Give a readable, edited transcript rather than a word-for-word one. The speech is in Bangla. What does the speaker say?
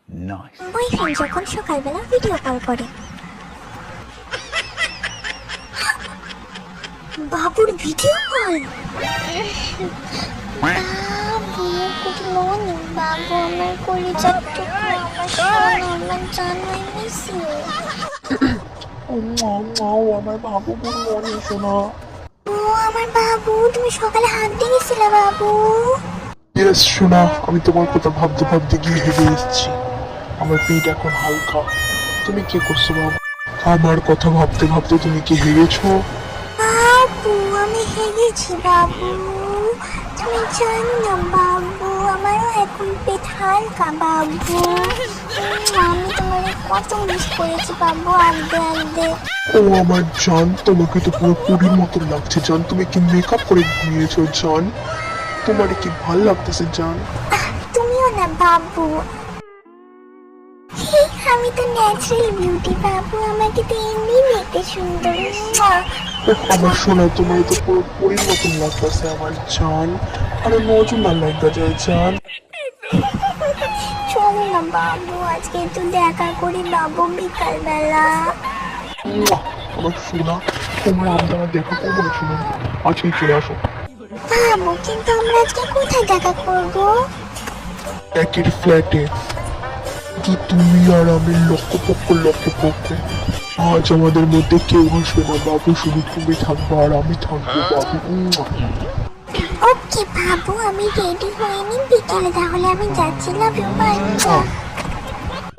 বয়ফ্রেন্ড যখন সকালবেলা ভিডিও কল করে। বাবুর ভিডিও কল। বাবু গুড মর্নিং বাবু, আমার কলিজার টুকরো, আমার সোনা, আমার জান, আই মিস ইউ। আমার বাবু গুড মর্নিং সোনা। ও আমার বাবু, তুমি সকালে হাত দিয়ে গেছিলে বাবু। ইয়েস সোনা, আমি তোমার কথা ভাবতে ভাবতে গিয়ে হেগে এসেছি। আমার পেট এখন হালকা। তুমি কি করছো বাবু? আমার কথা ভাবতে ভাবতে তুমি কি হেগেছো? বাবু আমি হেগেছি বাবু, তুমি জানো না বাবু, আমারও এখন পেট হালকা বাবু। আমি তোমার কত মিস করেছি বাবু, আগে আগে। ও আমার জান, তোমাকে তো পুরো পুরীর মতন লাগছে জান। তুমি কি মেকআপ করে ঘুমিয়েছো জান? তোমার কি ভাল লাগতেছে জান? তুমিও না বাবু, আমি তো ন্যাচারাল বিউটি বাবু, আমাকে তো এমনি দেখতে সুন্দর। আমার সোনা, তোমার তো পুরো পুরীর মতন লাগতেছে আমার জান। আরে নজর না লাগা যায় জান। চলো না বাবু, আজকে একটু দেখা করি বাবু বিকালবেলা। আমার সোনা, তোমার আমরা দেখা করবো না শোনো, আজকেই চলে আসো। বাবু কিন্তু আমরা আজকে কোথায় দেখা করবো? একের ফ্ল্যাটে তো তুমি আর আমি লক্ষ পক্ষ। আজ আমাদের মধ্যে কেউ আসবে না বাবু, শুধু তুমি থাকবো আর আমি থাকবো বাবু। ওকে বাবু, আমি রেডি হয়ে নি, বিকেলে তাহলে আমি যাচ্ছি, লাভ ইউ বাই।